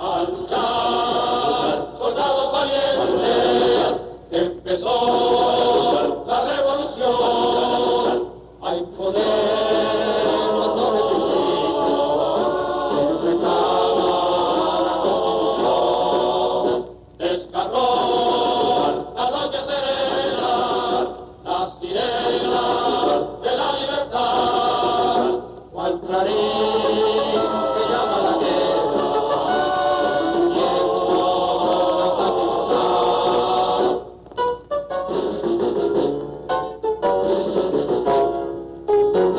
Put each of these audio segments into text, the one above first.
a luchar, soldados valientes, empezó la revolución, hay poder, no repetimos, que reclama la constitución, desgarró la noche serena, las sirenas de la libertad, cual clarín que llama la guerra, huyendo la patria.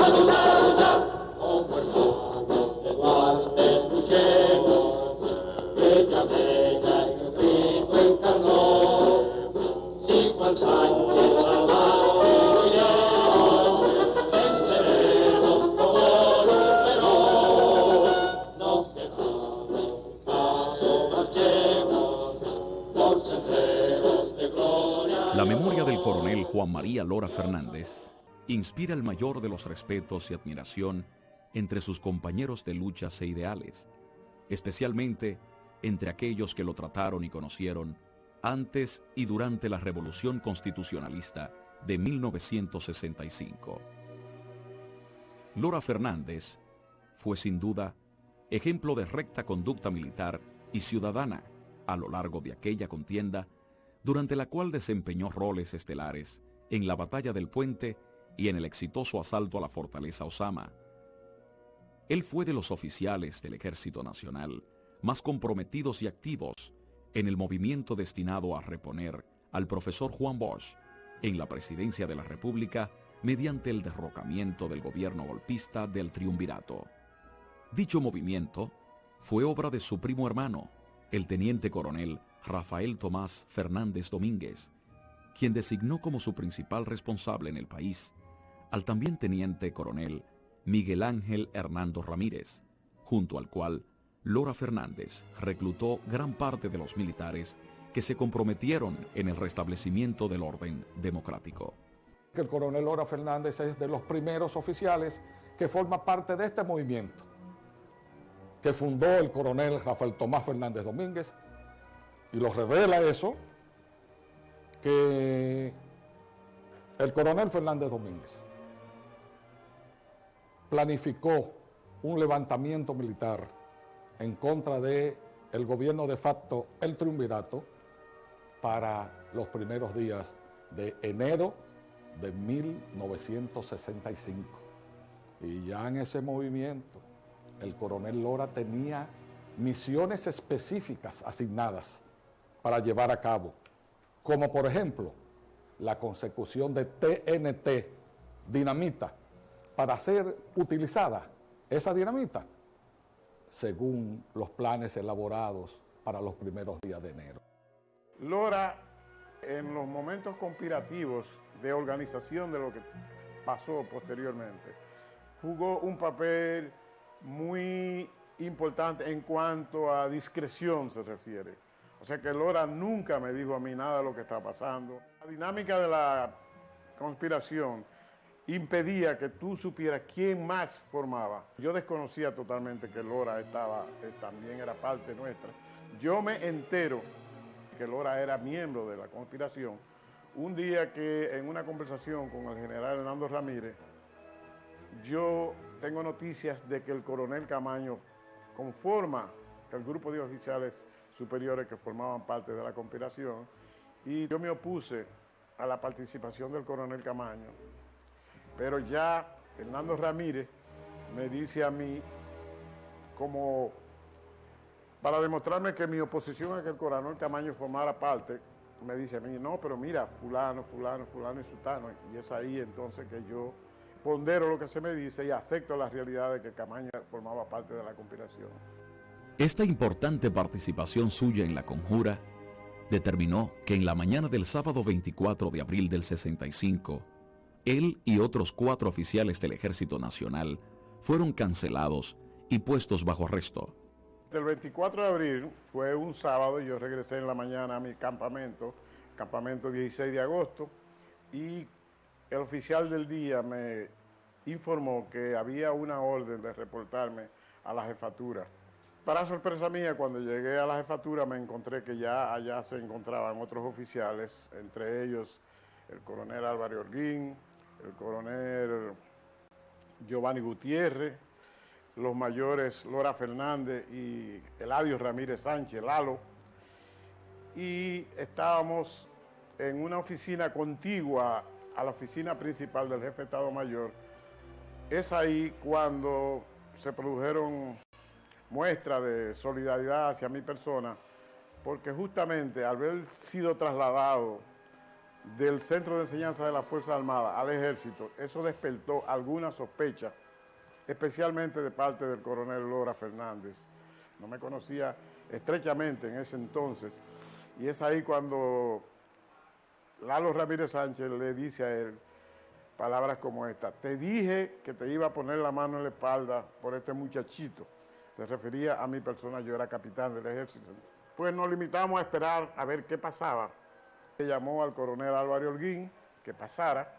A luchar, como hermanos de Duarte luchemos, bella América en el grito encarnó, si Juan Sánchez Salvador y Guillermo, venceremos como Luperón, no cedamos paso, marchemos, por senderos de gloria. La memoria del coronel Juan María Lora Fernández inspira el mayor de los respetos y admiración entre sus compañeros de luchas e ideales, especialmente entre aquellos que lo trataron y conocieron antes y durante la Revolución Constitucionalista de 1965. Lora Fernández fue sin duda ejemplo de recta conducta militar y ciudadana a lo largo de aquella contienda, durante la cual desempeñó roles estelares en la Batalla del Puente y en el exitoso asalto a la fortaleza Osama. Él fue de los oficiales del Ejército Nacional más comprometidos y activos en el movimiento destinado a reponer al profesor Juan Bosch en la presidencia de la República mediante el derrocamiento del gobierno golpista del Triunvirato. Dicho movimiento fue obra de su primo hermano, el teniente coronel Rafael Tomás Fernández Domínguez, quien designó como su principal responsable en el país al también teniente coronel Miguel Ángel Hernando Ramírez, junto al cual Lora Fernández reclutó gran parte de los militares que se comprometieron en el restablecimiento del orden democrático. El coronel Lora Fernández es de los primeros oficiales que forma parte de este movimiento, que fundó el coronel Rafael Tomás Fernández Domínguez, y lo revela eso, que el coronel Fernández Domínguez planificó un levantamiento militar en contra del gobierno de facto, el Triunvirato, para los primeros días de enero de 1965. Y ya en ese movimiento, el coronel Lora tenía misiones específicas asignadas para llevar a cabo, como por ejemplo, la consecución de TNT, dinamita, para ser utilizada esa dinamita según los planes elaborados para los primeros días de enero. Lora, en los momentos conspirativos de organización de lo que pasó posteriormente, jugó un papel muy importante en cuanto a discreción se refiere. O sea que Lora nunca me dijo a mí nada de lo que estaba pasando. La dinámica de la conspiración impedía que tú supieras quién más formaba. Yo desconocía totalmente que Lora también era parte nuestra. Yo me entero que Lora era miembro de la conspiración un día que en una conversación con el general Hernando Ramírez, yo tengo noticias de que el coronel Camaño conforma el grupo de oficiales superiores que formaban parte de la conspiración, y yo me opuse a la participación del coronel Camaño. Pero ya Hernando Ramírez me dice a mí, como para demostrarme que mi oposición a que el coronel Camaño formara parte, me dice a mí, no, pero mira, fulano y sultano. Y es ahí entonces que yo pondero lo que se me dice y acepto la realidad de que Camaño formaba parte de la conspiración. Esta importante participación suya en la conjura determinó que en la mañana del sábado 24 de abril del 65, él y otros 4 oficiales del Ejército Nacional fueron cancelados y puestos bajo arresto. El 24 de abril fue un sábado y yo regresé en la mañana a mi campamento 16 de agosto, y el oficial del día me informó que había una orden de reportarme a la jefatura Para sorpresa mía, cuando llegué a la jefatura me encontré que ya allá se encontraban otros oficiales, entre ellos el coronel Álvaro Holguín, el coronel Giovanni Gutiérrez, los mayores Lora Fernández y Eladio Ramírez Sánchez, Lalo, y estábamos en una oficina contigua a la oficina principal del jefe de Estado Mayor. Es ahí cuando se produjeron muestras de solidaridad hacia mi persona, porque justamente al haber sido trasladado del Centro de Enseñanza de las Fuerzas Armadas al Ejército, eso despertó alguna sospecha, especialmente de parte del coronel Lora Fernández. No me conocía estrechamente en ese entonces, y es ahí cuando Lalo Ramírez Sánchez le dice a él palabras como esta: te dije que te iba a poner la mano en la espalda por este muchachito. Se refería a mi persona, yo era capitán del ejército. Pues nos limitamos a esperar a ver qué pasaba. Se llamó al coronel Álvaro Holguín que pasara.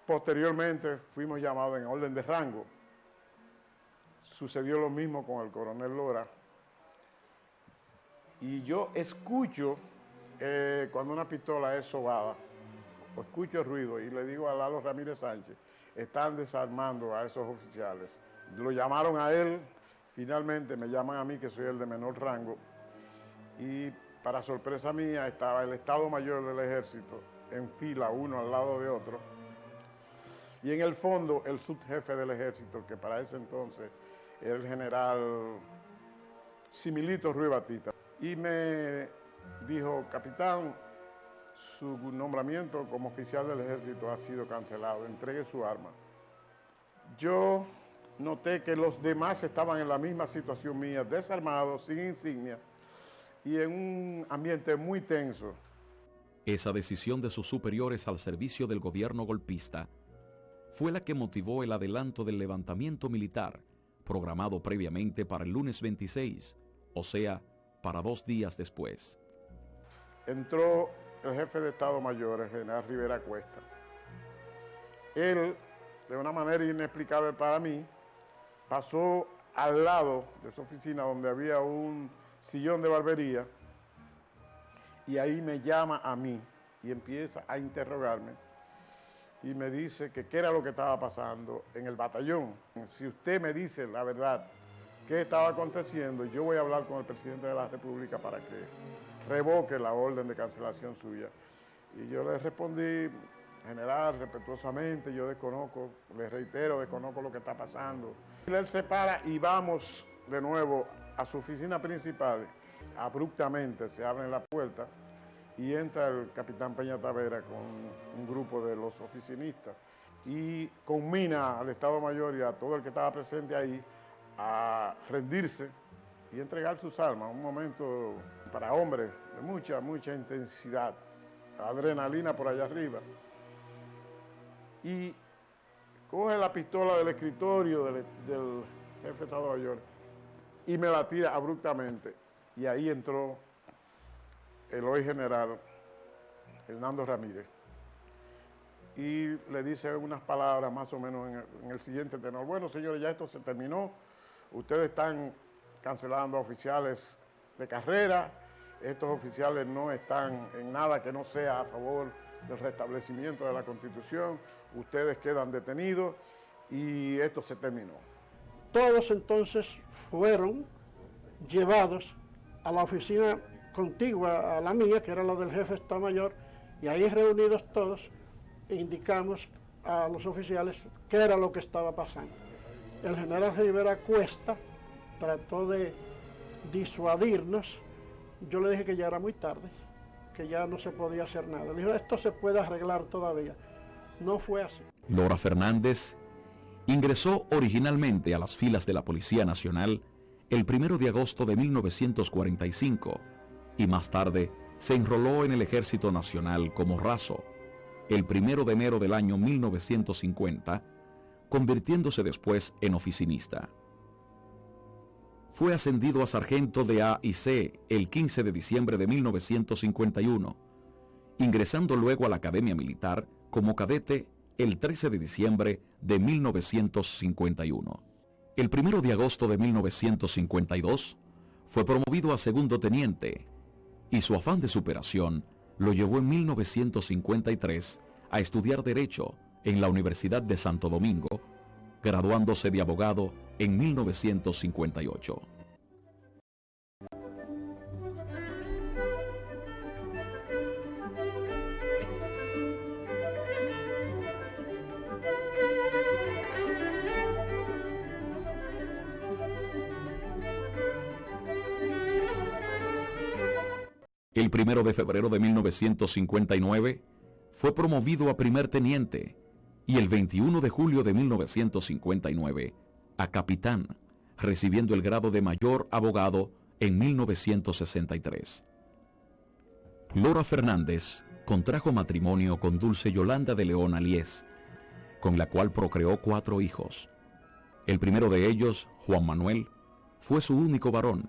Posteriormente fuimos llamados en orden de rango. Sucedió lo mismo con el coronel Lora. Y yo escucho cuando una pistola es sobada, escucho el ruido y le digo a Lalo Ramírez Sánchez, están desarmando a esos oficiales. Lo llamaron a él, finalmente me llaman a mí, que soy el de menor rango, y para sorpresa mía estaba el Estado Mayor del Ejército en fila, uno al lado de otro, y en el fondo el subjefe del Ejército, que para ese entonces era el general Similito Ruiz Batista, y me dijo: capitán, su nombramiento como oficial del Ejército ha sido cancelado, entregue su arma. Yo noté que los demás estaban en la misma situación mía, desarmados, sin insignia y en un ambiente muy tenso. Esa decisión de sus superiores al servicio del gobierno golpista fue la que motivó el adelanto del levantamiento militar, programado previamente para el lunes 26, o sea, para 2 días después. Entró el jefe de Estado Mayor, el general Rivera Cuesta. Él, de una manera inexplicable para mí, pasó al lado de su oficina donde había un sillón de barbería y ahí me llama a mí y empieza a interrogarme y me dice que qué era lo que estaba pasando en el batallón. Si usted me dice la verdad, qué estaba aconteciendo, yo voy a hablar con el presidente de la República para que revoque la orden de cancelación suya. Y yo le respondí: general, respetuosamente, yo desconozco, le reitero, desconozco lo que está pasando. Él se para y vamos de nuevo a su oficina principal. Abruptamente se abre la puerta y entra el capitán Peña Tavera con un grupo de los oficinistas y conmina al Estado Mayor y a todo el que estaba presente ahí a rendirse y entregar sus armas. Un momento para hombres de mucha, mucha intensidad, adrenalina por allá arriba. Y coge la pistola del escritorio del jefe de Estado Mayor y me la tira abruptamente. Y ahí entró el hoy general Hernando Ramírez y le dice unas palabras más o menos en el siguiente tenor: bueno, señores, ya esto se terminó, ustedes están cancelando a oficiales de carrera, estos oficiales no están en nada que no sea a favor del restablecimiento de la Constitución, ustedes quedan detenidos y esto se terminó. Todos entonces fueron llevados a la oficina contigua a la mía, que era la del jefe de Estado Mayor, y ahí reunidos todos indicamos a los oficiales qué era lo que estaba pasando. El general Rivera Cuesta trató de disuadirnos. Yo le dije que ya era muy tarde, que ya no se podía hacer nada. Le dijo: esto se puede arreglar todavía. No fue así. Lora Fernández ingresó originalmente a las filas de la Policía Nacional el 1 de agosto de 1945 y más tarde se enroló en el Ejército Nacional como raso el 1 de enero del año 1950, convirtiéndose después en oficinista. Fue ascendido a sargento de A y C el 15 de diciembre de 1951, ingresando luego a la Academia Militar como cadete el 13 de diciembre de 1951. El 1 de agosto de 1952 fue promovido a segundo teniente y su afán de superación lo llevó en 1953 a estudiar Derecho en la Universidad de Santo Domingo, graduándose de abogado en 1958. El 1 de febrero de 1959 fue promovido a primer teniente y el 21 de julio de 1959 a capitán, recibiendo el grado de mayor abogado en 1963. Lora Fernández contrajo matrimonio con Dulce Yolanda de León Aliés, con la cual procreó 4 hijos. El primero de ellos, Juan Manuel, fue su único varón,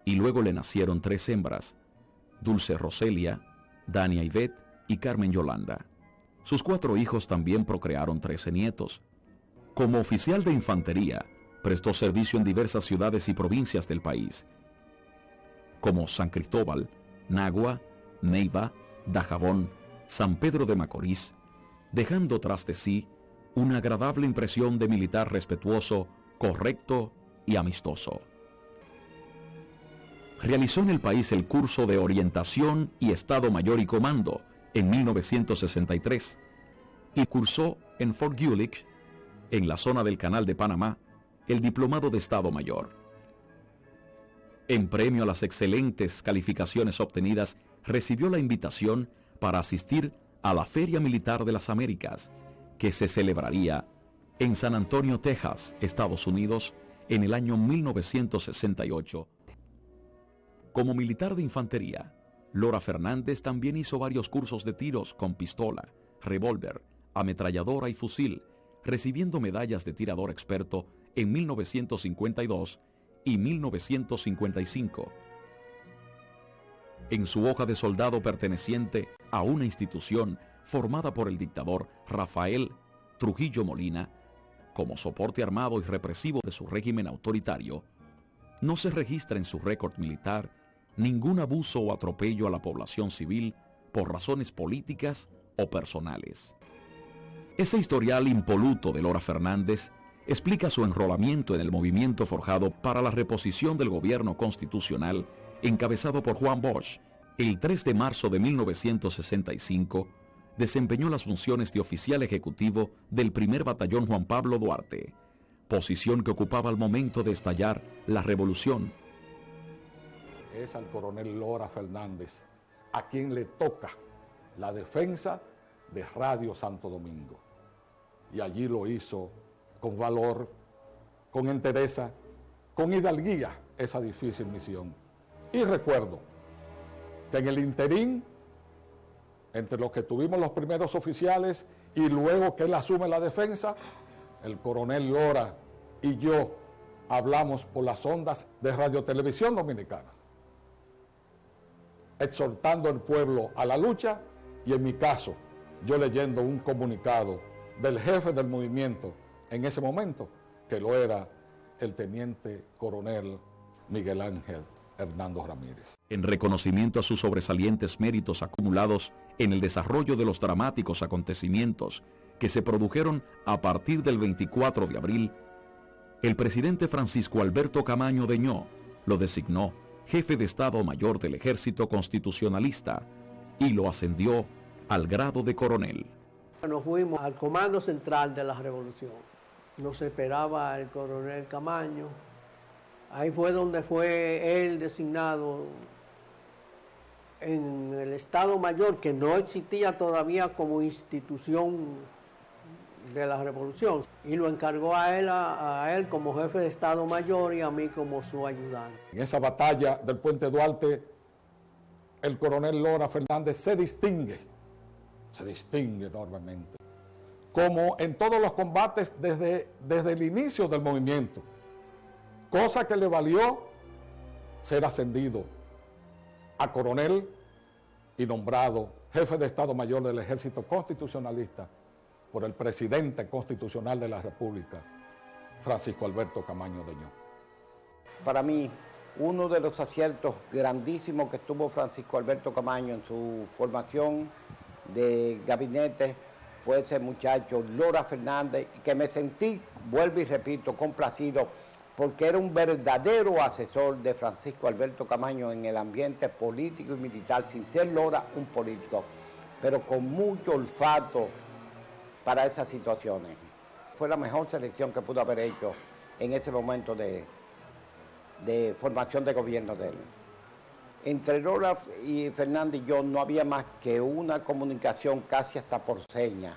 y luego le nacieron 3 hembras, Dulce Roselia, Dania Ivette y Carmen Yolanda. Sus 4 hijos también procrearon 13 nietos. Como oficial de infantería, prestó servicio en diversas ciudades y provincias del país, como San Cristóbal, Nagua, Neiva, Dajabón, San Pedro de Macorís, dejando tras de sí una agradable impresión de militar respetuoso, correcto y amistoso. Realizó en el país el curso de Orientación y Estado Mayor y Comando en 1963 y cursó en Fort Gulick, en la zona del Canal de Panamá, el Diplomado de Estado Mayor. En premio a las excelentes calificaciones obtenidas, recibió la invitación para asistir a la Feria Militar de las Américas, que se celebraría en San Antonio, Texas, Estados Unidos, en el año 1968. Como militar de infantería, Lora Fernández también hizo varios cursos de tiros con pistola, revólver, ametralladora y fusil, recibiendo medallas de tirador experto en 1952 y 1955. En su hoja de soldado perteneciente a una institución formada por el dictador Rafael Trujillo Molina, como soporte armado y represivo de su régimen autoritario, no se registra en su récord militar ningún abuso o atropello a la población civil por razones políticas o personales. Ese historial impoluto de Lora Fernández explica su enrolamiento en el movimiento forjado para la reposición del gobierno constitucional encabezado por Juan Bosch. El 3 de marzo de 1965 desempeñó las funciones de oficial ejecutivo del primer batallón Juan Pablo Duarte, posición que ocupaba al momento de estallar la revolución. Es al coronel Lora Fernández a quien le toca la defensa de Radio Santo Domingo. Y allí lo hizo con valor, con entereza, con hidalguía, esa difícil misión. Y recuerdo que en el interín, entre los que tuvimos los primeros oficiales y luego que él asume la defensa, el coronel Lora y yo hablamos por las ondas de Radio Televisión Dominicana, exhortando al pueblo a la lucha, y en mi caso, yo leyendo un comunicado del jefe del movimiento en ese momento, que lo era el teniente coronel Miguel Ángel Hernando Ramírez. En reconocimiento a sus sobresalientes méritos acumulados en el desarrollo de los dramáticos acontecimientos que se produjeron a partir del 24 de abril, el presidente Francisco Alberto Camaño Deñó lo designó jefe de Estado Mayor del Ejército Constitucionalista y lo ascendió al grado de coronel. Nos fuimos al Comando Central de la Revolución. Nos esperaba el coronel Camaño. Ahí fue donde fue él designado en el Estado Mayor, que no existía todavía como institución de la Revolución, y lo encargó a él como jefe de Estado Mayor y a mí como su ayudante. En esa batalla del Puente Duarte, el coronel Lora Fernández se distingue enormemente, como en todos los combates desde el inicio del movimiento, cosa que le valió ser ascendido a coronel y nombrado jefe de Estado Mayor del Ejército Constitucionalista por el presidente constitucional de la República, Francisco Alberto Camaño Deñó. Para mí, uno de los aciertos grandísimos que tuvo Francisco Alberto Camaño en su formación de gabinete fue ese muchacho, Lora Fernández, que me sentí, vuelvo y repito, complacido, porque era un verdadero asesor de Francisco Alberto Camaño en el ambiente político y militar, sin ser Lora un político, pero con mucho olfato para esas situaciones. Fue la mejor selección que pudo haber hecho en ese momento de formación de gobierno de él. Entre Lora y Fernández y yo no había más que una comunicación casi hasta por señas,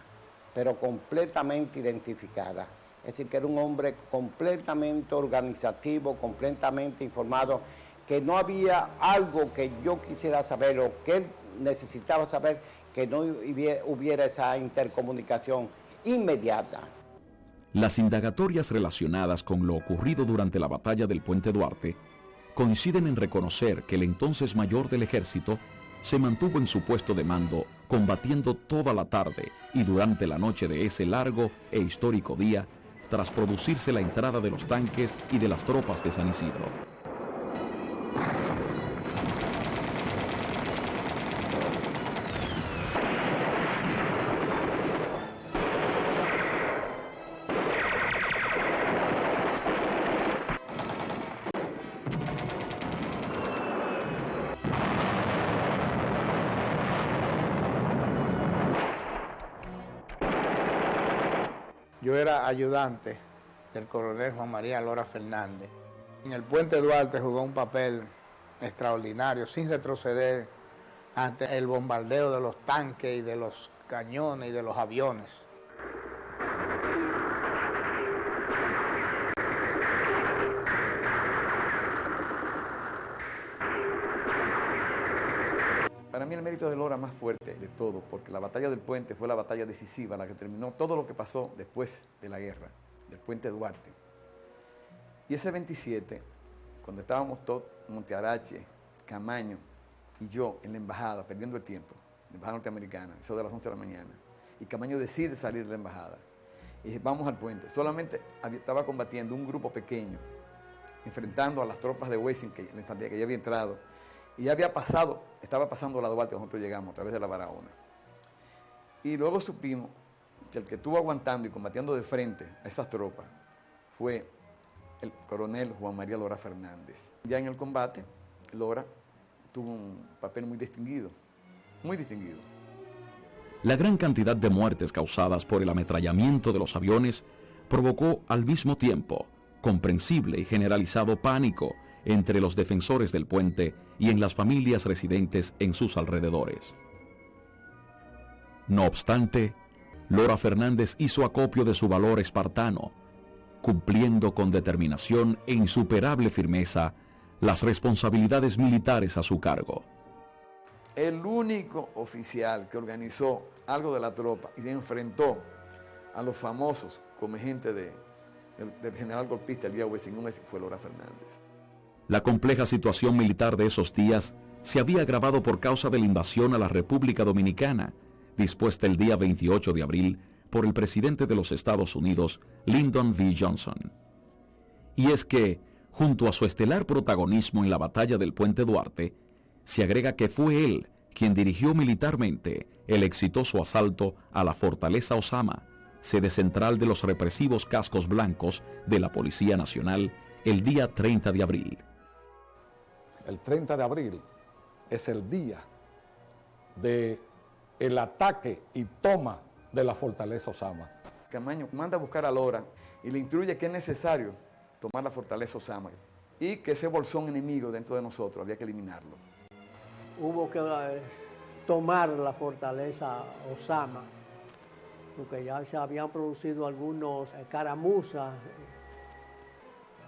pero completamente identificada. Es decir, que era un hombre completamente organizativo, completamente informado, que no había algo que yo quisiera saber o que él necesitaba saber que no hubiera esa intercomunicación inmediata. Las indagatorias relacionadas con lo ocurrido durante la batalla del Puente Duarte coinciden en reconocer que el entonces mayor del ejército se mantuvo en su puesto de mando combatiendo toda la tarde y durante la noche de ese largo e histórico día tras producirse la entrada de los tanques y de las tropas de San Isidro. Yo era ayudante del coronel Juan María Lora Fernández. En el Puente Duarte jugó un papel extraordinario, sin retroceder ante el bombardeo de los tanques y de los cañones y de los aviones. Para mí el mérito de Lora más fuerte de todo, porque la batalla del Puente fue la batalla decisiva, la que terminó todo lo que pasó después de la guerra, del Puente Duarte. Y ese 27, cuando estábamos todos, Montearache, Camaño y yo en la embajada, perdiendo el tiempo, la embajada norteamericana, eso de las 11 de la mañana, y Camaño decide salir de la embajada, y dice, vamos al puente. Solamente estaba combatiendo un grupo pequeño, enfrentando a las tropas de Wessing, la infantería que ya había entrado, y ya estaba pasando la Duarte cuando nosotros llegamos a través de la Barahona. Y luego supimos que el que estuvo aguantando y combatiendo de frente a esas tropas fue el coronel Juan María Lora Fernández. Ya en el combate, Lora tuvo un papel muy distinguido, muy distinguido. La gran cantidad de muertes causadas por el ametrallamiento de los aviones provocó al mismo tiempo comprensible y generalizado pánico entre los defensores del puente y en las familias residentes en sus alrededores. No obstante, Lora Fernández hizo acopio de su valor espartano, cumpliendo con determinación e insuperable firmeza las responsabilidades militares a su cargo. El único oficial que organizó algo de la tropa y se enfrentó a los famosos comegentes del general golpista Elías Wessing fue Lora Fernández. La compleja situación militar de esos días se había agravado por causa de la invasión a la República Dominicana, dispuesta el día 28 de abril por el presidente de los Estados Unidos, Lyndon B. Johnson. Y es que, junto a su estelar protagonismo en la batalla del Puente Duarte, se agrega que fue él quien dirigió militarmente el exitoso asalto a la Fortaleza Osama, sede central de los represivos cascos blancos de la Policía Nacional, el día 30 de abril. El 30 de abril es el día del ataque y toma de la Fortaleza Osama. Camaño manda a buscar a Lora y le instruye que es necesario tomar la Fortaleza Osama y que ese bolsón enemigo dentro de nosotros había que eliminarlo. Hubo que tomar la Fortaleza Osama, porque ya se habían producido algunos caramuzas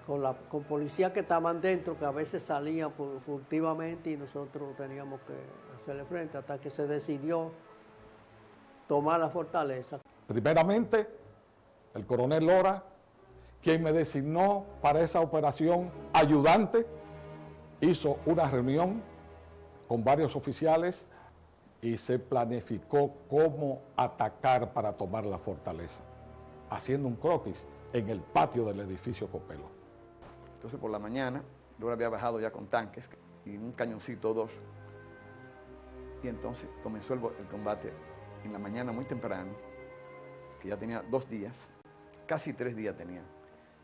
con policías que estaban dentro, que a veces salían furtivamente y nosotros teníamos que hacerle frente hasta que se decidió tomar la fortaleza. Primeramente, el coronel Lora, quien me designó para esa operación ayudante, hizo una reunión con varios oficiales y se planificó cómo atacar para tomar la fortaleza. haciendo un croquis en el patio del edificio Copelo. Entonces por la mañana, Lora había bajado ya con tanques y un cañoncito o dos. Y entonces comenzó el combate en la mañana muy temprano, que ya tenía 2 días, casi 3 días tenía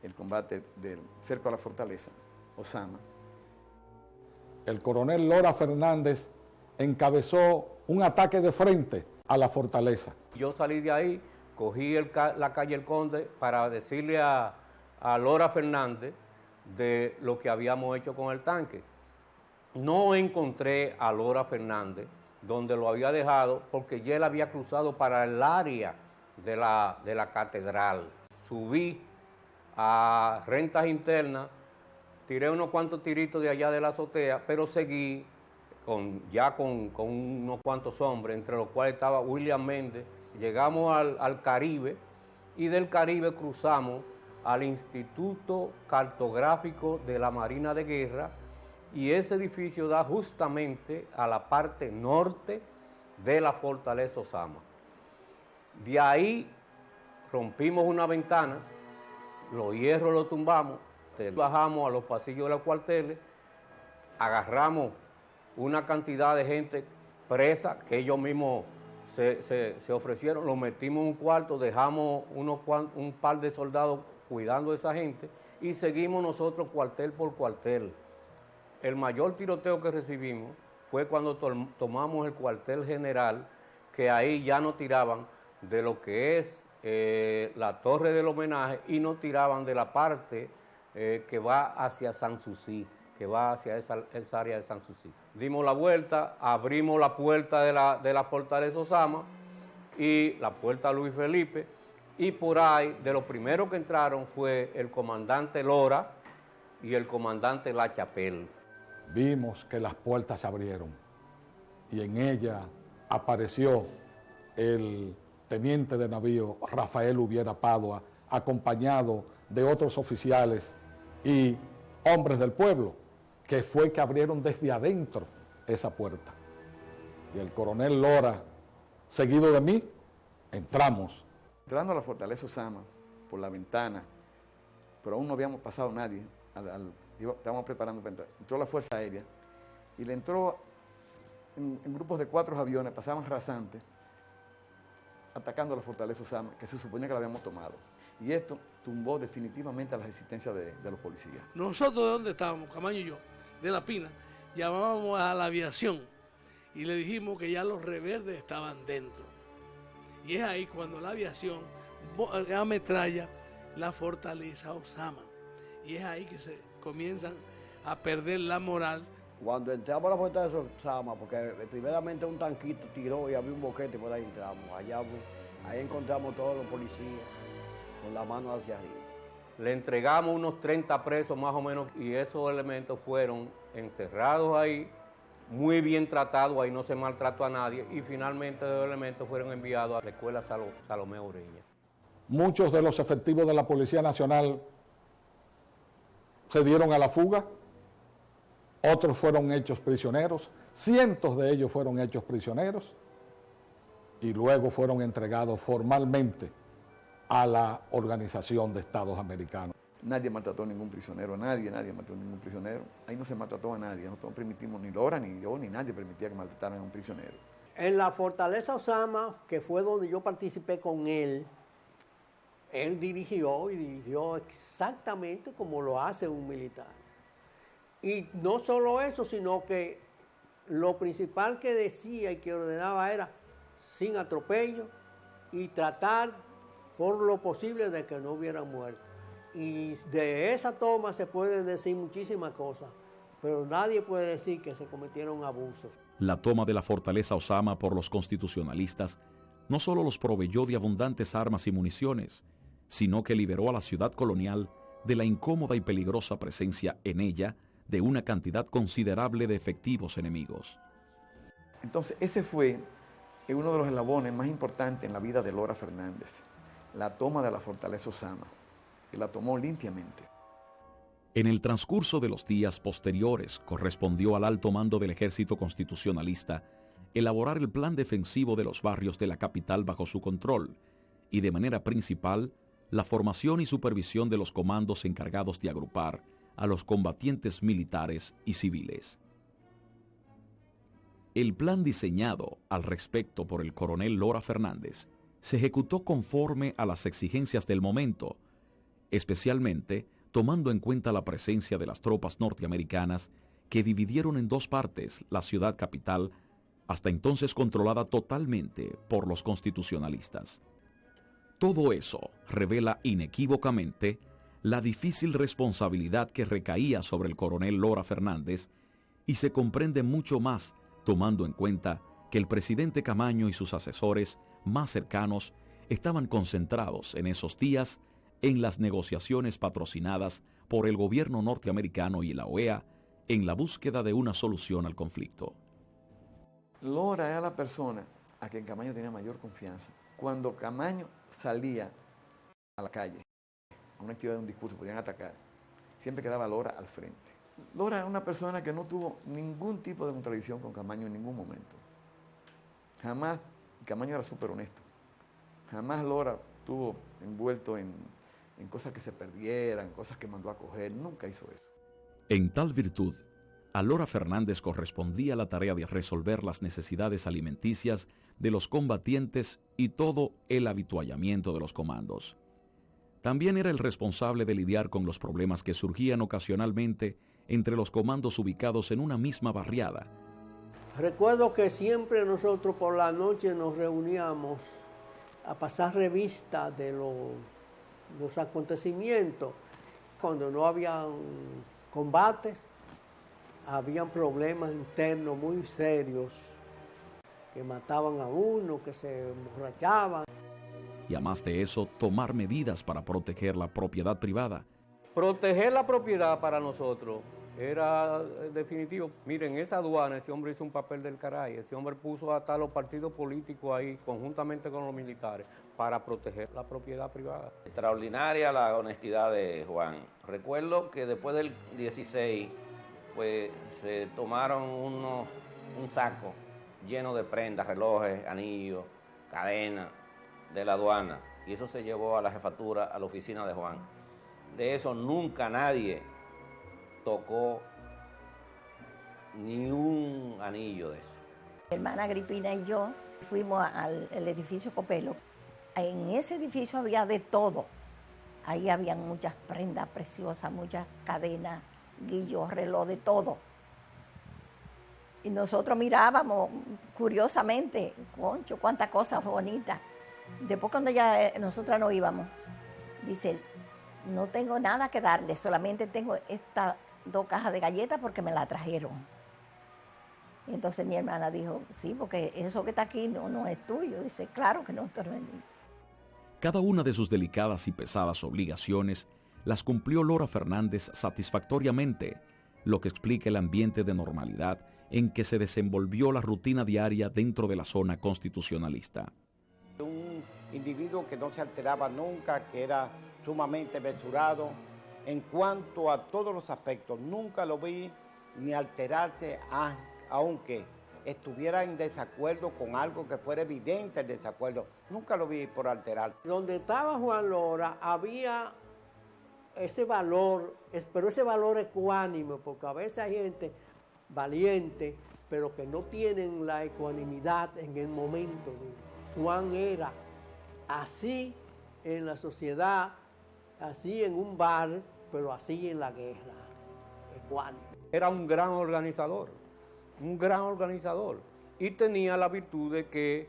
el combate del cerco a la fortaleza, Osama. El coronel Lora Fernández encabezó un ataque de frente a la fortaleza. Yo salí de ahí, cogí la calle El Conde para decirle a Lora Fernández de lo que habíamos hecho con el tanque. No encontré a Lora Fernández donde lo había dejado porque ya él había cruzado para el área de la catedral. Subí a rentas internas, tiré unos cuantos tiritos de allá de la azotea, pero seguí con unos cuantos hombres, entre los cuales estaba William Méndez. Llegamos al Caribe y del Caribe cruzamos al Instituto Cartográfico de la Marina de Guerra, y ese edificio da justamente a la parte norte de la fortaleza Osama. De ahí rompimos una ventana, los hierros los tumbamos, bajamos a los pasillos de los cuarteles, agarramos una cantidad de gente presa que ellos mismos se ofrecieron, los metimos en un cuarto, dejamos un par de soldados cuidando a esa gente y seguimos nosotros cuartel por cuartel. El mayor tiroteo que recibimos fue cuando tomamos el cuartel general, que ahí ya no tiraban de lo que es la torre del homenaje y no tiraban de la parte que va hacia Sanssouci, que va hacia esa área de Sanssouci. Dimos la vuelta, abrimos la puerta de la fortaleza Osama y la puerta Luis Felipe, y por ahí de los primeros que entraron fue el comandante Lora y el comandante La Chapelle. Vimos que las puertas se abrieron y en ella apareció el teniente de navío Rafael Ubiera Padua, acompañado de otros oficiales y hombres del pueblo, que fue que abrieron desde adentro esa puerta. Y el coronel Lora, seguido de mí, entramos. Entrando a la fortaleza Osama, por la ventana, pero aún no habíamos pasado nadie, estábamos preparando para entrar. Entró la Fuerza Aérea y le entró en grupos de 4 aviones, pasaban rasantes, atacando a la fortaleza Osama, que se suponía que la habíamos tomado. Y esto tumbó definitivamente a la resistencia de los policías. Nosotros, ¿de dónde estábamos? Camaño y yo, de La Pina, llamábamos a la aviación y le dijimos que ya los reverdes estaban dentro. Y es ahí cuando la aviación ametralla la fortaleza Osama. Y es ahí que se comienzan a perder la moral. Cuando entramos a la fortaleza Osama, porque primeramente un tanquito tiró y había un boquete, por ahí entramos. Ahí encontramos todos los policías con la mano hacia arriba. Le entregamos unos 30 presos más o menos y esos elementos fueron encerrados ahí, muy bien tratados, ahí no se maltrató a nadie, y finalmente los elementos fueron enviados a la escuela Salomé Ureña. Muchos de los efectivos de la Policía Nacional se dieron a la fuga, otros fueron hechos prisioneros, cientos de ellos fueron hechos prisioneros y luego fueron entregados formalmente a la Organización de Estados Americanos. Nadie maltrató a ningún prisionero, nadie maltrató a ningún prisionero. Ahí no se maltrató a nadie, nosotros no permitimos, ni Lora, ni yo, ni nadie permitía que maltrataran a un prisionero. En la fortaleza Osama, que fue donde yo participé con él dirigió exactamente como lo hace un militar. Y no solo eso, sino que lo principal que decía y que ordenaba era sin atropello y tratar por lo posible de que no hubiera muerto. Y de esa toma se pueden decir muchísimas cosas, pero nadie puede decir que se cometieron abusos. La toma de la fortaleza Osama por los constitucionalistas no solo los proveyó de abundantes armas y municiones, sino que liberó a la ciudad colonial de la incómoda y peligrosa presencia en ella de una cantidad considerable de efectivos enemigos. Entonces, ese fue uno de los eslabones más importantes en la vida de Lora Fernández, la toma de la fortaleza Osama, que la tomó limpiamente. En el transcurso de los días posteriores correspondió al alto mando del ejército constitucionalista elaborar el plan defensivo de los barrios de la capital bajo su control y de manera principal la formación y supervisión de los comandos encargados de agrupar a los combatientes militares y civiles. El plan diseñado al respecto por el coronel Lora Fernández se ejecutó conforme a las exigencias del momento, especialmente tomando en cuenta la presencia de las tropas norteamericanas que dividieron en dos partes la ciudad capital, hasta entonces controlada totalmente por los constitucionalistas. Todo eso revela inequívocamente la difícil responsabilidad que recaía sobre el coronel Lora Fernández y se comprende mucho más tomando en cuenta que el presidente Camaño y sus asesores más cercanos estaban concentrados en esos días en las negociaciones patrocinadas por el gobierno norteamericano y la OEA en la búsqueda de una solución al conflicto. Lora era la persona a quien Camaño tenía mayor confianza. Cuando Camaño salía a la calle, a una actividad de un discurso, podían atacar, siempre quedaba Lora al frente. Lora era una persona que no tuvo ningún tipo de contradicción con Camaño en ningún momento. Jamás, Camaño era súper honesto, jamás Lora estuvo envuelto en cosas que se perdieran, cosas que mandó a coger, nunca hizo eso. En tal virtud, a Lora Fernández correspondía la tarea de resolver las necesidades alimenticias de los combatientes y todo el habituallamiento de los comandos. También era el responsable de lidiar con los problemas que surgían ocasionalmente entre los comandos ubicados en una misma barriada. Recuerdo que siempre nosotros por la noche nos reuníamos a pasar revista de los acontecimientos. Cuando no había combates, habían problemas internos muy serios, que mataban a uno, que se emborrachaban. Y además de eso, tomar medidas para proteger la propiedad privada. Proteger la propiedad para nosotros era definitivo. Miren, esa aduana, ese hombre hizo un papel del caray. Ese hombre puso hasta los partidos políticos ahí, conjuntamente con los militares, para proteger la propiedad privada. Extraordinaria la honestidad de Juan. Recuerdo que después del 16, pues se tomaron un saco lleno de prendas, relojes, anillos, cadenas de la aduana, y eso se llevó a la jefatura, a la oficina de Juan. De eso nunca nadie tocó ni un anillo de eso. Mi hermana Agripina y yo fuimos al edificio Copelo. En ese edificio había de todo. Ahí habían muchas prendas preciosas, muchas cadenas, guillos, reloj, de todo. Y nosotros mirábamos curiosamente, concho, cuántas cosas bonitas. Después cuando ya nosotras no íbamos, dice, no tengo nada que darle, solamente tengo estas 2 cajas de galletas porque me la trajeron. Y entonces mi hermana dijo, sí, porque eso que está aquí no es tuyo. Dice, claro que no, esto no es mío. Cada una de sus delicadas y pesadas obligaciones las cumplió Lora Fernández satisfactoriamente, lo que explica el ambiente de normalidad en que se desenvolvió la rutina diaria dentro de la zona constitucionalista. Un individuo que no se alteraba nunca, que era sumamente mesurado en cuanto a todos los aspectos. Nunca lo vi ni alterarse, aunque estuviera en desacuerdo con algo que fuera evidente el desacuerdo. Nunca lo vi por alterarse. Donde estaba Juan Lora había ese valor, pero ese valor ecuánime, porque a veces hay gente valiente, pero que no tienen la ecuanimidad en el momento. Juan era así en la sociedad, así en un bar, pero así en la guerra, ecuánime. Era un gran organizador, y tenía la virtud de que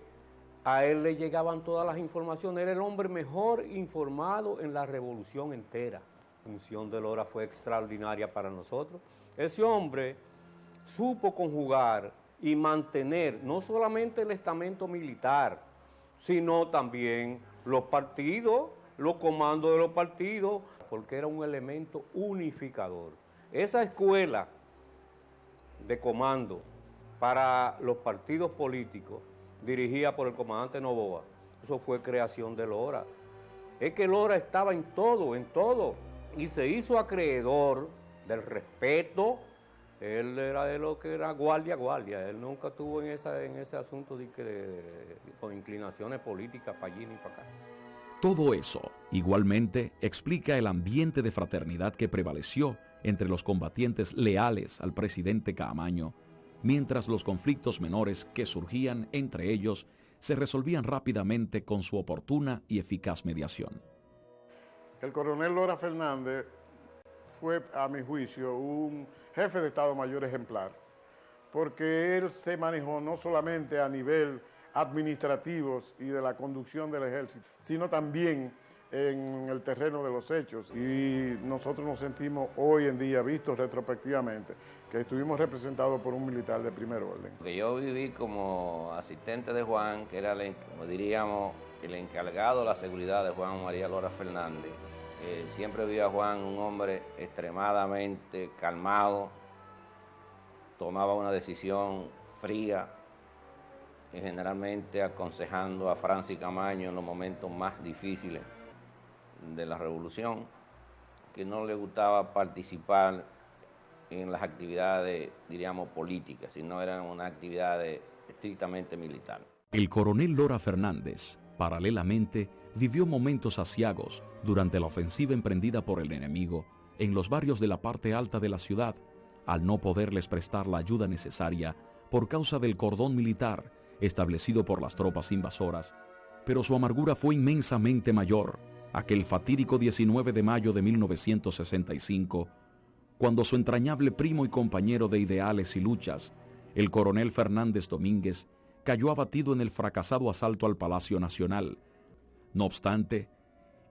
a él le llegaban todas las informaciones. Era el hombre mejor informado en la revolución entera. La función de Lora fue extraordinaria para nosotros. Ese hombre supo conjugar y mantener no solamente el estamento militar, sino también los partidos, los comandos de los partidos, porque era un elemento unificador. Esa escuela de comando para los partidos políticos, dirigida por el comandante Novoa, eso fue creación de Lora. Es que Lora estaba en todo, y se hizo acreedor del respeto. Él era de lo que era guardia, él nunca estuvo en ese asunto con inclinaciones políticas para allí ni para acá. Todo eso Igualmente, explica el ambiente de fraternidad que prevaleció entre los combatientes leales al presidente Caamaño, mientras los conflictos menores que surgían entre ellos se resolvían rápidamente con su oportuna y eficaz mediación. El coronel Lora Fernández fue, a mi juicio, un jefe de Estado Mayor ejemplar, porque él se manejó no solamente a nivel administrativo y de la conducción del ejército, sino también en el terreno de los hechos. Y nosotros nos sentimos hoy en día, vistos retrospectivamente, que estuvimos representados por un militar de primer orden. Que yo viví como asistente de Juan, que era, como diríamos, el encargado de la seguridad de Juan María Lora Fernández. Siempre vi a Juan un hombre extremadamente calmado, tomaba una decisión fría, y generalmente aconsejando a Francis Camaño en los momentos más difíciles de la revolución, que no le gustaba participar en las actividades, diríamos, políticas, sino eran unas actividades estrictamente militares. El coronel Lora Fernández, paralelamente, vivió momentos aciagos durante la ofensiva emprendida por el enemigo en los barrios de la parte alta de la ciudad, al no poderles prestar la ayuda necesaria por causa del cordón militar establecido por las tropas invasoras. Pero su amargura fue inmensamente mayor aquel fatídico 19 de mayo de 1965, cuando su entrañable primo y compañero de ideales y luchas, el coronel Fernández Domínguez, cayó abatido en el fracasado asalto al Palacio Nacional. No obstante,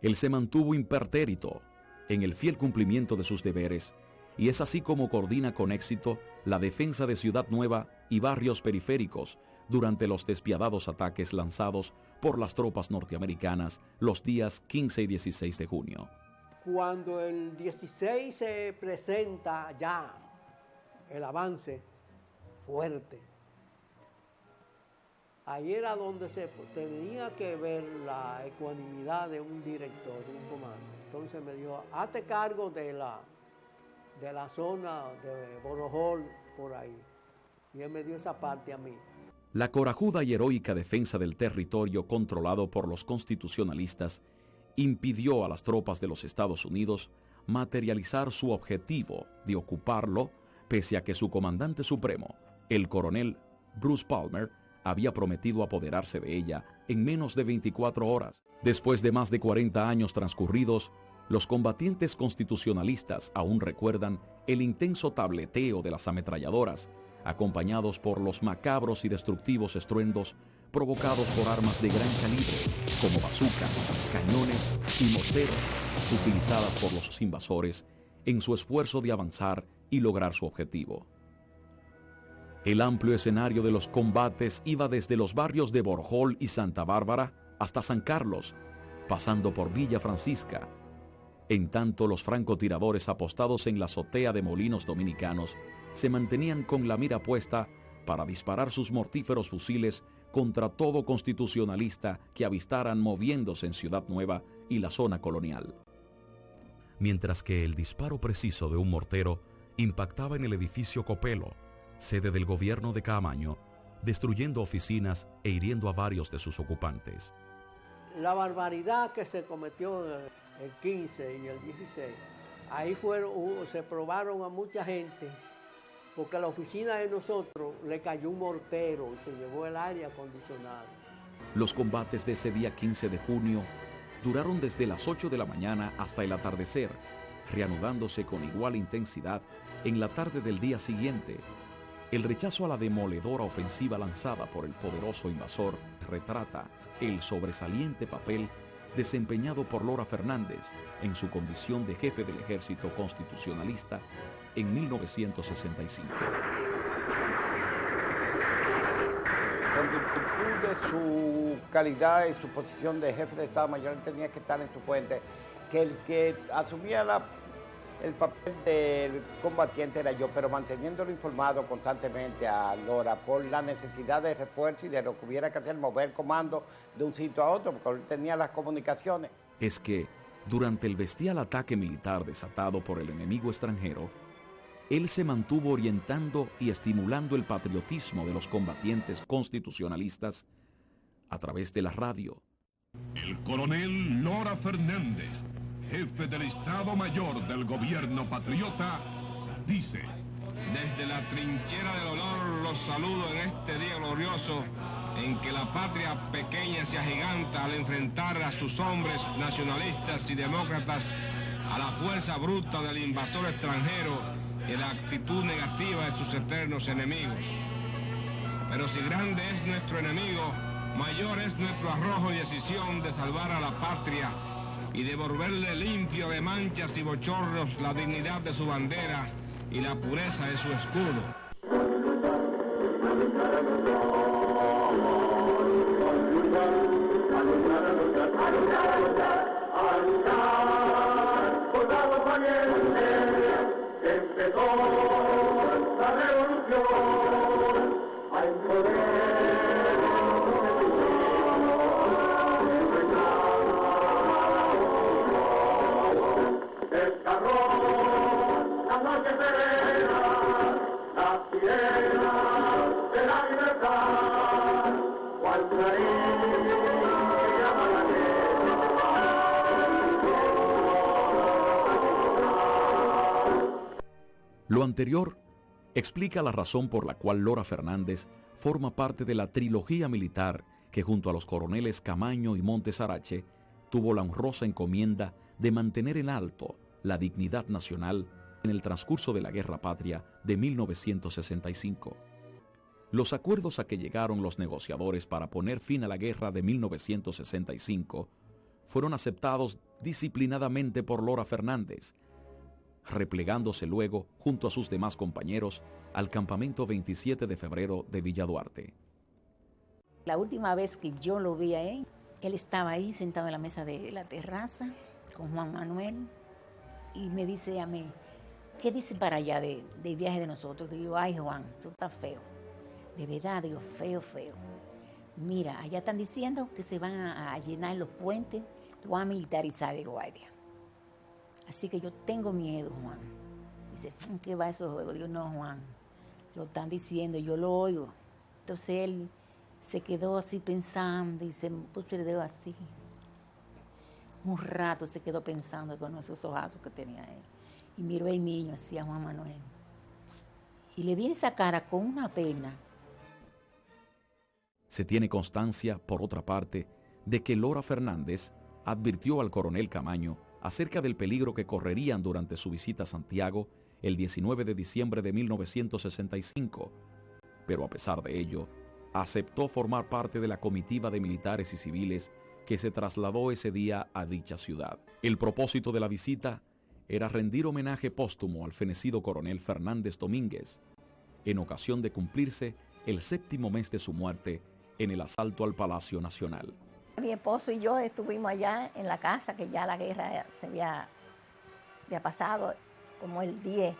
él se mantuvo impertérrito en el fiel cumplimiento de sus deberes, y es así como coordina con éxito la defensa de Ciudad Nueva y barrios periféricos durante los despiadados ataques lanzados por las tropas norteamericanas los días 15 y 16 de junio. Cuando el 16 se presenta ya el avance fuerte, ahí era donde se tenía que ver la ecuanimidad de un director, de un comando. Entonces me dijo, hazte cargo de la zona de Borojol, por ahí. Y él me dio esa parte a mí. La corajuda y heroica defensa del territorio controlado por los constitucionalistas impidió a las tropas de los Estados Unidos materializar su objetivo de ocuparlo, pese a que su comandante supremo, el coronel Bruce Palmer, había prometido apoderarse de ella en menos de 24 horas. Después de más de 40 años transcurridos, los combatientes constitucionalistas aún recuerdan el intenso tableteo de las ametralladoras, acompañados por los macabros y destructivos estruendos provocados por armas de gran calibre, como bazucas, cañones y morteros, utilizadas por los invasores en su esfuerzo de avanzar y lograr su objetivo. El amplio escenario de los combates iba desde los barrios de Borjol y Santa Bárbara hasta San Carlos, pasando por Villa Francisca. En tanto, los francotiradores apostados en la azotea de molinos dominicanos se mantenían con la mira puesta para disparar sus mortíferos fusiles contra todo constitucionalista que avistaran moviéndose en Ciudad Nueva y la zona colonial. Mientras que el disparo preciso de un mortero impactaba en el edificio Copelo, sede del gobierno de Caamaño, destruyendo oficinas e hiriendo a varios de sus ocupantes. La barbaridad que se cometió el 15 y el 16, ahí se probaron a mucha gente, porque a la oficina de nosotros le cayó un mortero y se llevó el aire acondicionado. Los combates de ese día 15 de junio duraron desde las 8 de la mañana hasta el atardecer, reanudándose con igual intensidad en la tarde del día siguiente. El rechazo a la demoledora ofensiva lanzada por el poderoso invasor retrata el sobresaliente papel desempeñado por Lora Fernández en su condición de jefe del ejército constitucionalista en 1965. En virtud de su calidad y su posición de jefe de Estado Mayor, él tenía que estar en su fuente, que el que asumía el papel del combatiente era yo, pero manteniéndolo informado constantemente a Lora por la necesidad de refuerzo y de lo que hubiera que hacer, mover comando de un sitio a otro, porque él tenía las comunicaciones. Es que, durante el bestial ataque militar desatado por el enemigo extranjero, él se mantuvo orientando y estimulando el patriotismo de los combatientes constitucionalistas a través de la radio, El coronel Lora Fernández, jefe del Estado Mayor del Gobierno Patriota, dice: desde la trinchera del honor los saludo en este día glorioso en que la patria pequeña se agiganta al enfrentar a sus hombres nacionalistas y demócratas a la fuerza bruta del invasor extranjero y la actitud negativa de sus eternos enemigos. Pero si grande es nuestro enemigo, mayor es nuestro arrojo y decisión de salvar a la patria y devolverle limpio de manchas y bochornos la dignidad de su bandera y la pureza de su escudo. Lo anterior explica la razón por la cual Lora Fernández forma parte de la trilogía militar que junto a los coroneles Camaño y Montes Arache tuvo la honrosa encomienda de mantener en alto la dignidad nacional en el transcurso de la Guerra Patria de 1965. Los acuerdos a que llegaron los negociadores para poner fin a la guerra de 1965 fueron aceptados disciplinadamente por Lora Fernández, replegándose luego junto a sus demás compañeros al campamento 27 de febrero de Villa Duarte. La última vez que yo lo vi a él estaba ahí sentado en la mesa de la terraza con Juan Manuel y me dice a mí: ¿qué dicen para allá del viaje de nosotros? Digo: ay, Juan, eso está feo. De verdad, digo, feo, feo. Mira, allá están diciendo que se van a llenar los puentes, lo van a militarizar de guardia. Así que yo tengo miedo, Juan. Dice: ¿qué va eso juego? Digo: no, Juan, lo están diciendo, yo lo oigo. Entonces él se quedó así pensando y se puso el dedo así. Un rato se quedó pensando con esos ojazos que tenía él. Y miró el niño así a Juan Manuel. Y le vi esa cara con una pena. Se tiene constancia, por otra parte, de que Lora Fernández advirtió al coronel Camaño acerca del peligro que correrían durante su visita a Santiago el 19 de diciembre de 1965, pero a pesar de ello, aceptó formar parte de la comitiva de militares y civiles que se trasladó ese día a dicha ciudad. El propósito de la visita era rendir homenaje póstumo al fenecido coronel Fernández Domínguez, en ocasión de cumplirse el 7º mes de su muerte en el asalto al Palacio Nacional. Mi esposo y yo estuvimos allá en la casa, que ya la guerra se había pasado, como el 10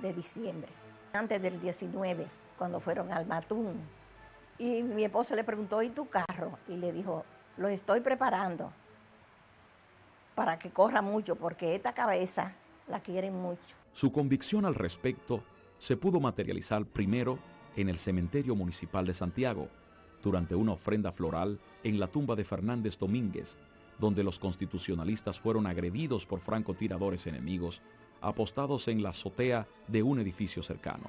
de diciembre, antes del 19, cuando fueron al Matún. Y mi esposo le preguntó: ¿y tu carro? Y le dijo: lo estoy preparando para que corra mucho, porque esta cabeza la quieren mucho. Su convicción al respecto se pudo materializar primero en el cementerio municipal de Santiago, durante una ofrenda floral en la tumba de Fernández Domínguez, donde los constitucionalistas fueron agredidos por francotiradores enemigos apostados en la azotea de un edificio cercano.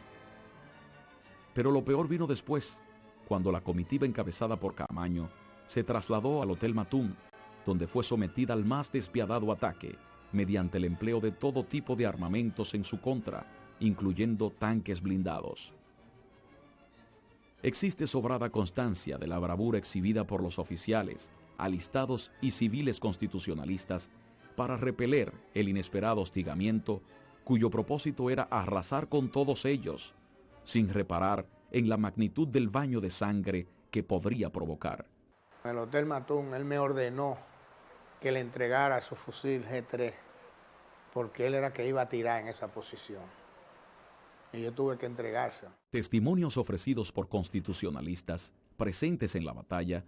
Pero lo peor vino después, cuando la comitiva encabezada por Camaño se trasladó al Hotel Matún, donde fue sometida al más despiadado ataque mediante el empleo de todo tipo de armamentos en su contra, incluyendo tanques blindados. Existe sobrada constancia de la bravura exhibida por los oficiales, alistados y civiles constitucionalistas para repeler el inesperado hostigamiento, cuyo propósito era arrasar con todos ellos, sin reparar en la magnitud del baño de sangre que podría provocar. En el Hotel Matún, él me ordenó que le entregara su fusil G3, porque él era que iba a tirar en esa posición. Y yo tuve que entregarse. Testimonios ofrecidos por constitucionalistas presentes en la batalla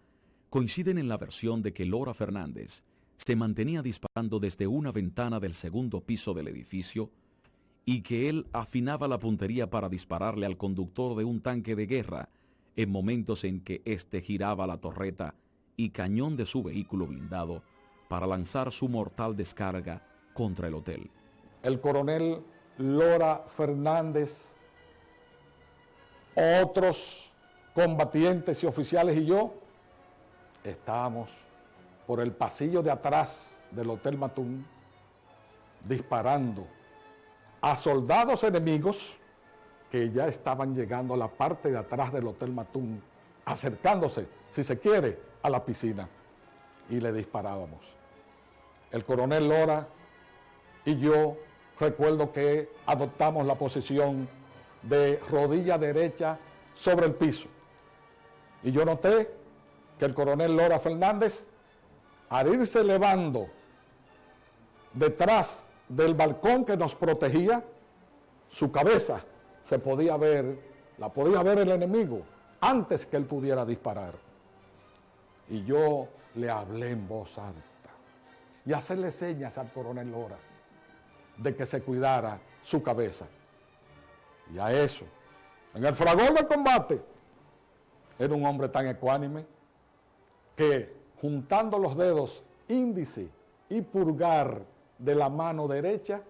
coinciden en la versión de que Lora Fernández se mantenía disparando desde una ventana del 2º piso del edificio y que él afinaba la puntería para dispararle al conductor de un tanque de guerra en momentos en que éste giraba la torreta y cañón de su vehículo blindado para lanzar su mortal descarga contra el hotel. El coronel Lora Fernández, otros combatientes y oficiales y yo estábamos por el pasillo de atrás del Hotel Matún disparando a soldados enemigos que ya estaban llegando a la parte de atrás del Hotel Matún, acercándose, si se quiere, a la piscina, y le disparábamos. El coronel Lora y yo recuerdo que adoptamos la posición de rodilla derecha sobre el piso, y yo noté que el coronel Lora Fernández, al irse elevando detrás del balcón que nos protegía, su cabeza se podía ver, la podía ver el enemigo antes que él pudiera disparar. Y yo le hablé en voz alta y hacerle señas al coronel Lora de que se cuidara su cabeza. Y a eso, en el fragor del combate, era un hombre tan ecuánime que, juntando los dedos índice y pulgar de la mano derecha,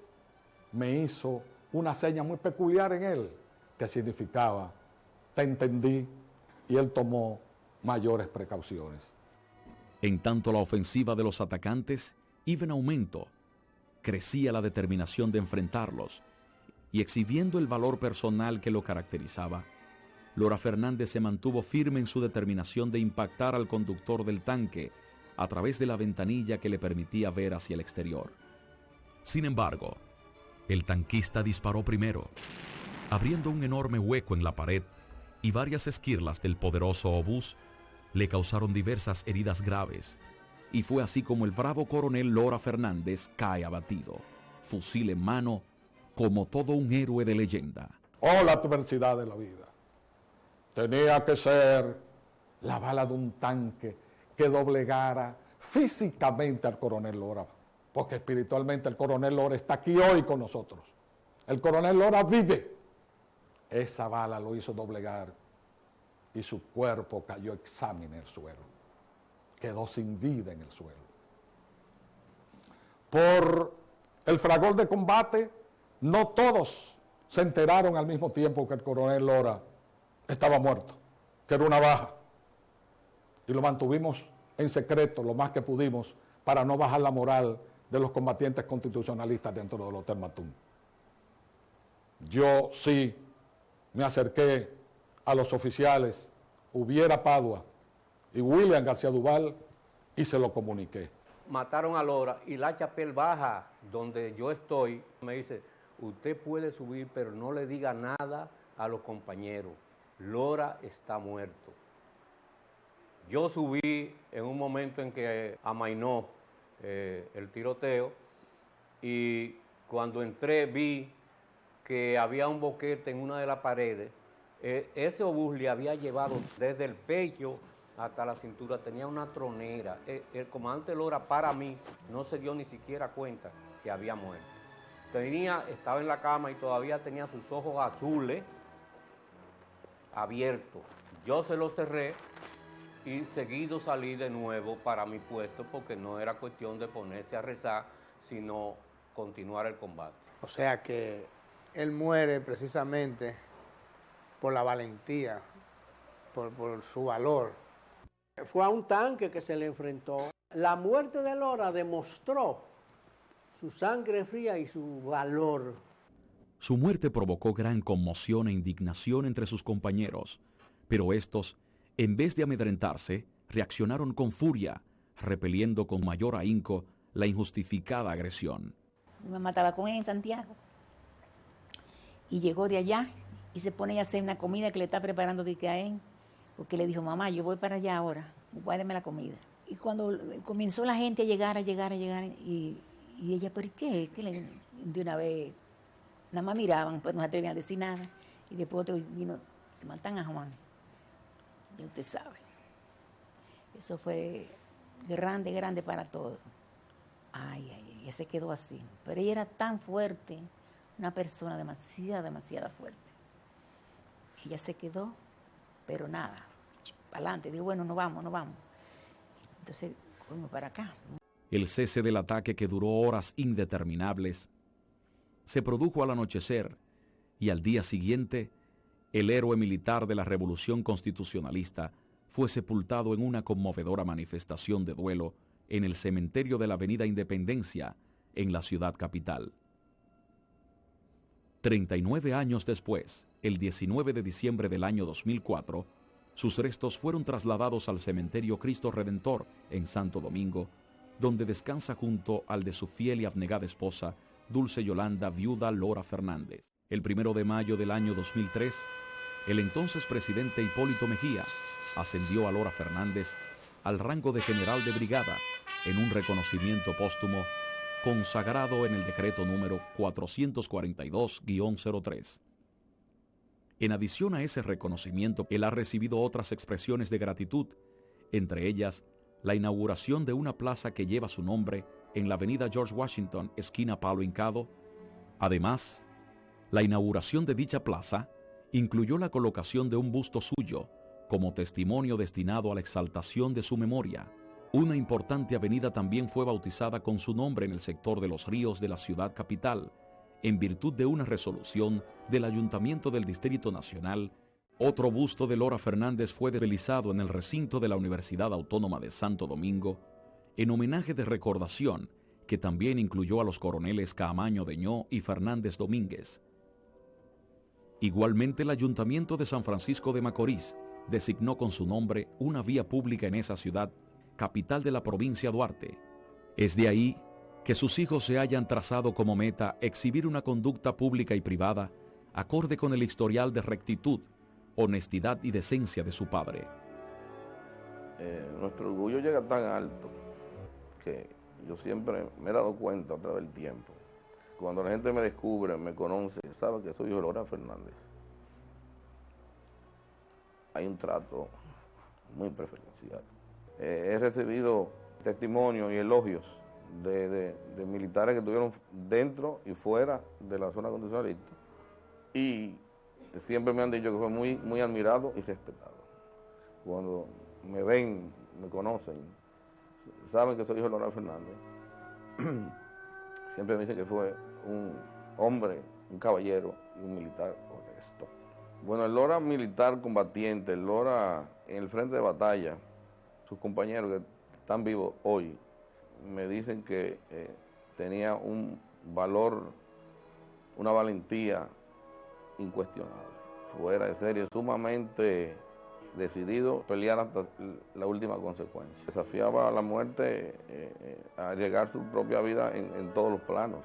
me hizo una seña muy peculiar en él, que significaba, te entendí, y él tomó mayores precauciones. En tanto la ofensiva de los atacantes iba en aumento, crecía la determinación de enfrentarlos, y exhibiendo el valor personal que lo caracterizaba, Lora Fernández se mantuvo firme en su determinación de impactar al conductor del tanque a través de la ventanilla que le permitía ver hacia el exterior. Sin embargo, el tanquista disparó primero, abriendo un enorme hueco en la pared, y varias esquirlas del poderoso obús le causaron diversas heridas graves, y fue así como el bravo coronel Lora Fernández cae abatido, fusil en mano, como todo un héroe de leyenda. Oh, la adversidad de la vida. Tenía que ser la bala de un tanque que doblegara físicamente al coronel Lora, porque espiritualmente el coronel Lora está aquí hoy con nosotros. El coronel Lora vive. Esa bala lo hizo doblegar y su cuerpo cayó exánime en el suelo. Quedó sin vida en el suelo. Por el fragor de combate, no todos se enteraron al mismo tiempo que el coronel Lora estaba muerto, que era una baja. Y lo mantuvimos en secreto lo más que pudimos para no bajar la moral de los combatientes constitucionalistas dentro del Hotel Matún. Yo sí me acerqué a los oficiales Hubiera Padua y William García Duval y se lo comuniqué. Mataron a Lora y la chapel baja donde yo estoy. Me dice, usted puede subir, pero no le diga nada a los compañeros. Lora está muerto. Yo subí en un momento en que amainó el tiroteo, y cuando entré vi que había un boquete en una de las paredes. Ese obús le había llevado desde el pecho hasta la cintura, tenía una tronera. El comandante Lora, para mí, no se dio ni siquiera cuenta que había muerto. Estaba en la cama y todavía tenía sus ojos azules abiertos. Yo se los cerré y seguido salí de nuevo para mi puesto, porque no era cuestión de ponerse a rezar, sino continuar el combate. O sea que él muere precisamente por la valentía, por su valor. Fue a un tanque que se le enfrentó. La muerte de Lora demostró su sangre fría y su valor. Su muerte provocó gran conmoción e indignación entre sus compañeros, pero estos, en vez de amedrentarse, reaccionaron con furia, repeliendo con mayor ahínco la injustificada agresión. Mi mamá estaba con él en Santiago y llegó de allá y se pone a hacer una comida que le está preparando de que a él, porque le dijo, mamá, yo voy para allá ahora, guárdeme la comida. Y cuando comenzó la gente a llegar, y ella, ¿por qué? De una vez, nada más miraban, pues no se atrevían a decir nada, y después otro vino, que matan a Juan. Ya usted sabe. Eso fue grande para todos. Ella se quedó así. Pero ella era tan fuerte, una persona demasiado fuerte. Ella se quedó, pero nada, para adelante. Digo, bueno, no vamos. Entonces fuimos para acá. El cese del ataque, que duró horas indeterminables, se produjo al anochecer y al día siguiente el héroe militar de la Revolución Constitucionalista fue sepultado en una conmovedora manifestación de duelo en el cementerio de la Avenida Independencia, en la ciudad capital. 39 años después, el 19 de diciembre del año 2004, sus restos fueron trasladados al cementerio Cristo Redentor en Santo Domingo, donde descansa junto al de su fiel y abnegada esposa, Dulce Yolanda Viuda Lora Fernández. El 1 de mayo del año 2003, el entonces presidente Hipólito Mejía ascendió a Lora Fernández al rango de general de brigada en un reconocimiento póstumo consagrado en el decreto número 442-03. En adición a ese reconocimiento, él ha recibido otras expresiones de gratitud, entre ellas la inauguración de una plaza que lleva su nombre en la avenida George Washington, esquina Pablo Hincado. Además, la inauguración de dicha plaza incluyó la colocación de un busto suyo como testimonio destinado a la exaltación de su memoria. Una importante avenida también fue bautizada con su nombre en el sector de Los Ríos de la ciudad capital, en virtud de una resolución del Ayuntamiento del Distrito Nacional. Otro busto de Lora Fernández fue deslizado en el recinto de la Universidad Autónoma de Santo Domingo, en homenaje de recordación que también incluyó a los coroneles Caamaño Deñó y Fernández Domínguez. Igualmente, el Ayuntamiento de San Francisco de Macorís designó con su nombre una vía pública en esa ciudad, capital de la provincia Duarte. Es de ahí que sus hijos se hayan trazado como meta exhibir una conducta pública y privada acorde con el historial de rectitud, honestidad y decencia de su padre. Nuestro orgullo llega tan alto que yo siempre me he dado cuenta a través del tiempo. Cuando la gente me descubre, me conoce, sabe que soy hijo de Lora Fernández. Hay un trato muy preferencial. He recibido testimonios y elogios de militares que estuvieron dentro y fuera de la zona constitucionalista, y siempre me han dicho que fue muy admirado y respetado. Cuando me ven, me conocen, saben que soy hijo de Lora Fernández, siempre me dicen que fue un hombre, un caballero y un militar honesto. Bueno, el Lora militar combatiente, el Lora en el frente de batalla, sus compañeros que están vivos hoy, me dicen que tenía un valor, una valentía incuestionable, fuera de serie, sumamente decidido a pelear hasta la última consecuencia. Desafiaba a la muerte a arriesgar su propia vida en todos los planos.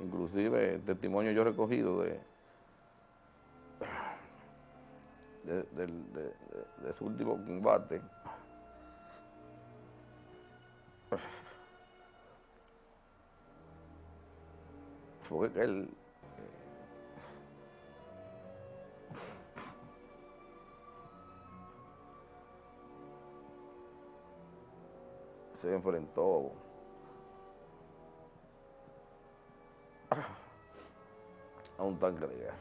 Inclusive testimonio yo he recogido de su último combate. Fue que él se enfrentó a un tanque de guerra.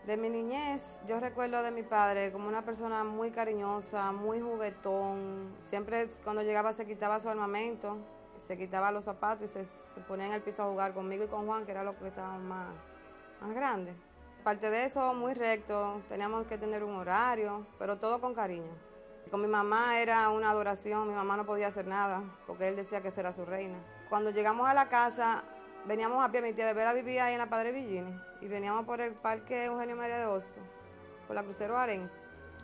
De mi niñez, yo recuerdo de mi padre como una persona muy cariñosa, muy juguetón. Siempre cuando llegaba se quitaba su armamento, se quitaba los zapatos y se ponía en el piso a jugar conmigo y con Juan, que era lo que estábamos más grandes. Aparte de eso, muy recto, teníamos que tener un horario, pero todo con cariño. Con mi mamá era una adoración, mi mamá no podía hacer nada, porque él decía que esa era su reina. Cuando llegamos a la casa, veníamos a pie, mi tía Bebela vivía ahí en la Padre Villini, y veníamos por el Parque Eugenio María de Hostos, por la Crucero Arense.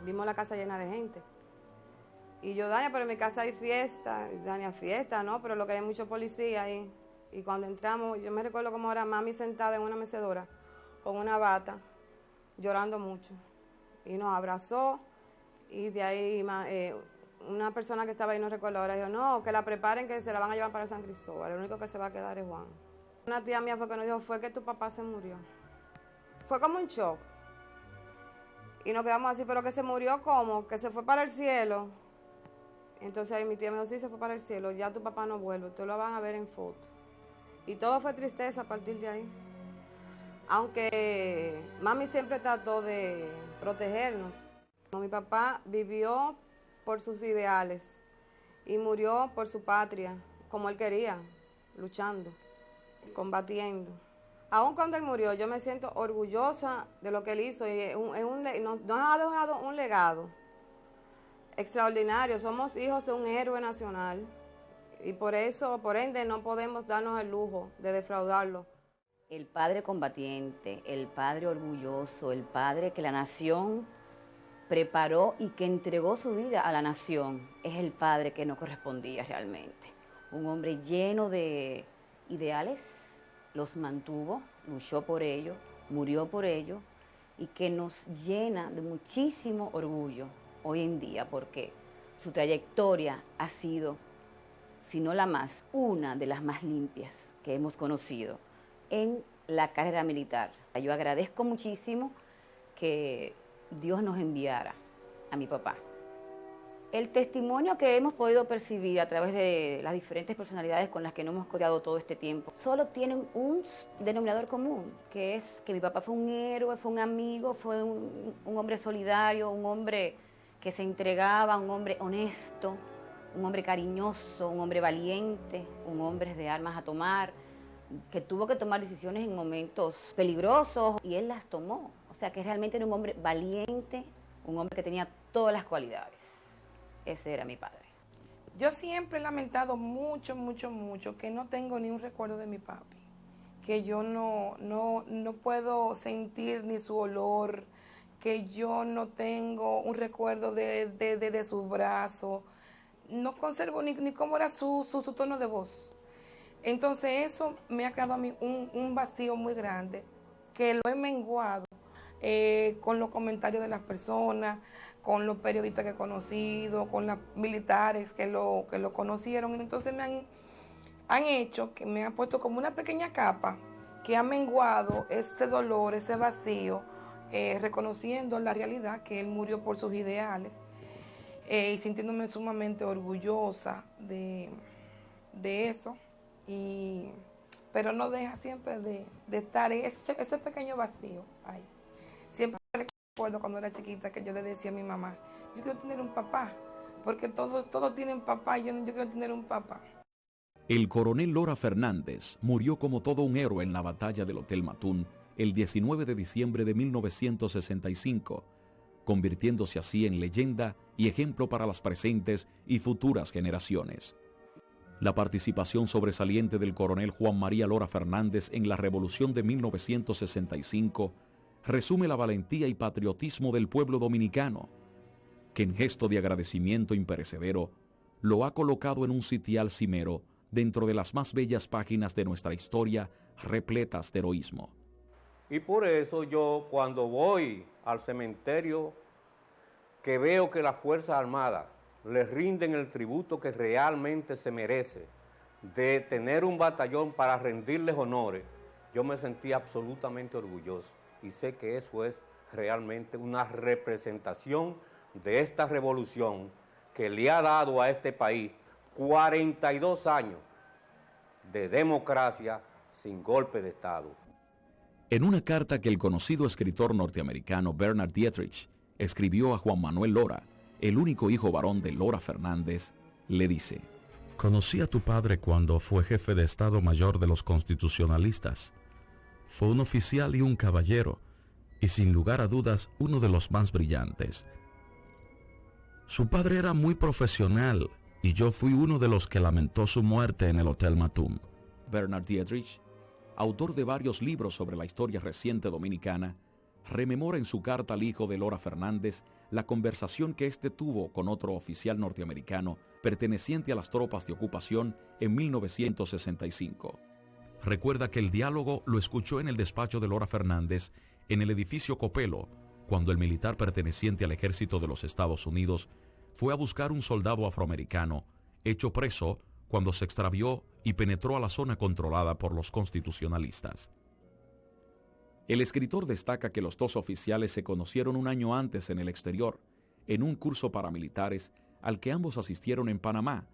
Vimos la casa llena de gente. Y yo, Dania, pero en mi casa hay fiesta. Y Dania, fiesta, ¿no? Pero lo que hay mucho policía ahí. Y cuando entramos, yo me recuerdo como era mami sentada en una mecedora, con una bata, llorando mucho. Y nos abrazó, y de ahí una persona que estaba ahí, no recuerdo ahora, dijo, no, que la preparen, que se la van a llevar para San Cristóbal. El único que se va a quedar es Juan. Una tía mía fue que nos dijo, fue que tu papá se murió. Fue como un shock. Y nos quedamos así, pero que se murió ¿cómo? Que se fue para el cielo. Entonces ahí mi tía me dijo, sí, se fue para el cielo, ya tu papá no vuelve, ustedes lo van a ver en foto. Y todo fue tristeza a partir de ahí. Aunque mami siempre trató de protegernos. Mi papá vivió por sus ideales y murió por su patria, como él quería, luchando, combatiendo. Aun cuando él murió, yo me siento orgullosa de lo que él hizo y nos ha dejado un legado extraordinario. Somos hijos de un héroe nacional y por ende, no podemos darnos el lujo de defraudarlo. El padre combatiente, el padre orgulloso, el padre que la nación preparó y que entregó su vida a la nación, es el padre que no correspondía realmente. Un hombre lleno de ideales, los mantuvo, luchó por ello, murió por ello, y que nos llena de muchísimo orgullo hoy en día, porque su trayectoria ha sido, si no la más, una de las más limpias que hemos conocido en la carrera militar. Yo agradezco muchísimo que Dios nos enviara a mi papá. El testimonio que hemos podido percibir a través de las diferentes personalidades con las que nos hemos codeado todo este tiempo, solo tienen un denominador común, que es que mi papá fue un héroe, fue un amigo, fue un hombre solidario, un hombre que se entregaba, un hombre honesto, un hombre cariñoso, un hombre valiente, un hombre de armas a tomar, que tuvo que tomar decisiones en momentos peligrosos y él las tomó. O sea, que realmente era un hombre valiente, un hombre que tenía todas las cualidades. Ese era mi padre. Yo siempre he lamentado mucho que no tengo ni un recuerdo de mi papi, que yo no puedo sentir ni su olor, que yo no tengo un recuerdo de su brazo, no conservo ni cómo era su tono de voz. Entonces eso me ha creado a mí un vacío muy grande, que lo he menguado con los comentarios de las personas, con los periodistas que he conocido, con los militares que lo conocieron. Entonces me han hecho, que me han puesto como una pequeña capa que ha menguado ese dolor, ese vacío, reconociendo la realidad que él murió por sus ideales y sintiéndome sumamente orgullosa de eso. Pero no deja siempre de estar ese pequeño vacío ahí. Siempre recuerdo cuando era chiquita que yo le decía a mi mamá, yo quiero tener un papá, porque todos tienen papá, yo quiero tener un papá. El coronel Lora Fernández murió como todo un héroe en la batalla del Hotel Matún el 19 de diciembre de 1965, convirtiéndose así en leyenda y ejemplo para las presentes y futuras generaciones. La participación sobresaliente del coronel Juan María Lora Fernández en la Revolución de 1965 resume la valentía y patriotismo del pueblo dominicano, que en gesto de agradecimiento imperecedero lo ha colocado en un sitial cimero dentro de las más bellas páginas de nuestra historia repletas de heroísmo. Y por eso yo, cuando voy al cementerio, que veo que las Fuerzas Armadas le rinden el tributo que realmente se merece, de tener un batallón para rendirles honores, yo me sentí absolutamente orgulloso. Y sé que eso es realmente una representación de esta revolución que le ha dado a este país 42 años de democracia sin golpe de Estado. En una carta que el conocido escritor norteamericano Bernard Dietrich escribió a Juan Manuel Lora, el único hijo varón de Lora Fernández, le dice: Conocí a tu padre cuando fue jefe de Estado Mayor de los Constitucionalistas. Fue un oficial y un caballero, y sin lugar a dudas uno de los más brillantes. Su padre era muy profesional, y yo fui uno de los que lamentó su muerte en el Hotel Matún. Bernard Dietrich, autor de varios libros sobre la historia reciente dominicana, rememora en su carta al hijo de Lora Fernández la conversación que éste tuvo con otro oficial norteamericano perteneciente a las tropas de ocupación en 1965. Recuerda que el diálogo lo escuchó en el despacho de Lora Fernández en el edificio Copelo, cuando el militar perteneciente al ejército de los Estados Unidos fue a buscar un soldado afroamericano, hecho preso cuando se extravió y penetró a la zona controlada por los constitucionalistas. El escritor destaca que los dos oficiales se conocieron un año antes en el exterior, en un curso para militares al que ambos asistieron en Panamá,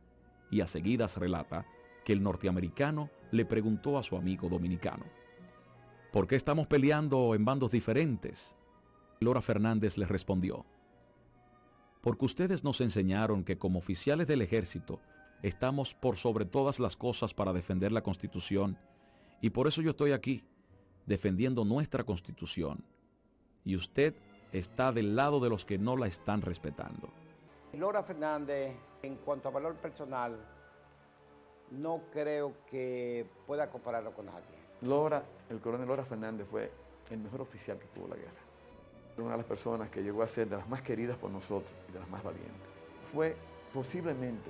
y a seguidas relata que el norteamericano le preguntó a su amigo dominicano: ¿por qué estamos peleando en bandos diferentes? Lora Fernández le respondió: porque ustedes nos enseñaron que como oficiales del ejército estamos por sobre todas las cosas para defender la Constitución, y por eso yo estoy aquí, defendiendo nuestra Constitución. Y usted está del lado de los que no la están respetando. Lora Fernández, en cuanto a valor personal, no creo que pueda compararlo con nadie. El coronel Lora Fernández fue el mejor oficial que tuvo la guerra. Una de las personas que llegó a ser de las más queridas por nosotros y de las más valientes. Fue posiblemente,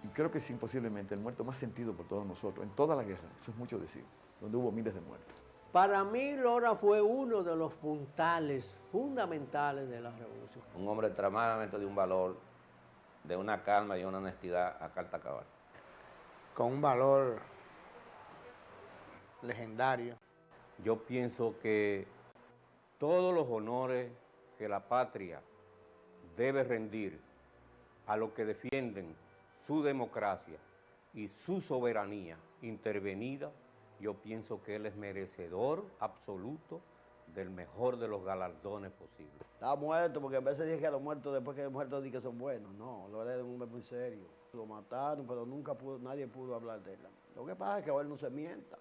y creo que sí posiblemente, el muerto más sentido por todos nosotros en toda la guerra. Eso es mucho decir, donde hubo miles de muertos. Para mí, Lora fue uno de los puntales fundamentales de la revolución. Un hombre extremadamente de un valor, de una calma y una honestidad a carta cabal. Con un valor legendario. Yo pienso que todos los honores que la patria debe rendir a los que defienden su democracia y su soberanía intervenida, yo pienso que él es merecedor absoluto del mejor de los galardones posibles. Está muerto, porque a veces dije que a los muertos, después que muertos, dije que son buenos. No, lo era un hombre muy serio. Lo mataron, pero nadie pudo hablar de él. Lo que pasa es que hoy no se mienta.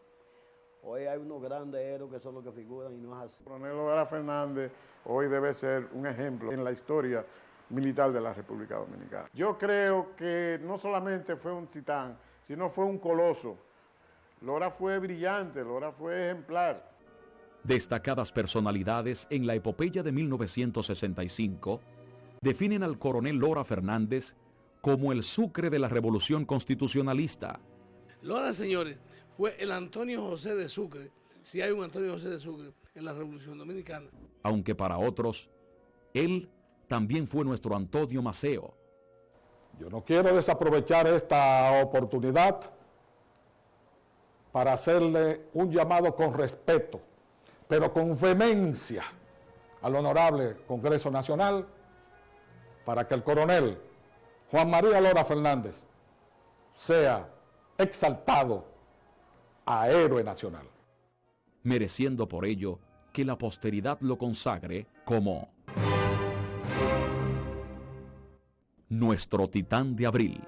Hoy hay unos grandes héroes que son los que figuran y no es así. El coronel Lora Fernández hoy debe ser un ejemplo en la historia militar de la República Dominicana. Yo creo que no solamente fue un titán, sino fue un coloso. Lora fue brillante, Lora fue ejemplar. Destacadas personalidades en la epopeya de 1965 definen al coronel Lora Fernández como el Sucre de la Revolución Constitucionalista. Lora, señores, fue el Antonio José de Sucre, si hay un Antonio José de Sucre en la Revolución Dominicana. Aunque para otros, él también fue nuestro Antonio Maceo. Yo no quiero desaprovechar esta oportunidad para hacerle un llamado con respeto, pero con vehemencia al honorable Congreso Nacional para que el coronel Juan María Lora Fernández sea exaltado a héroe nacional, mereciendo por ello que la posteridad lo consagre como nuestro titán de abril.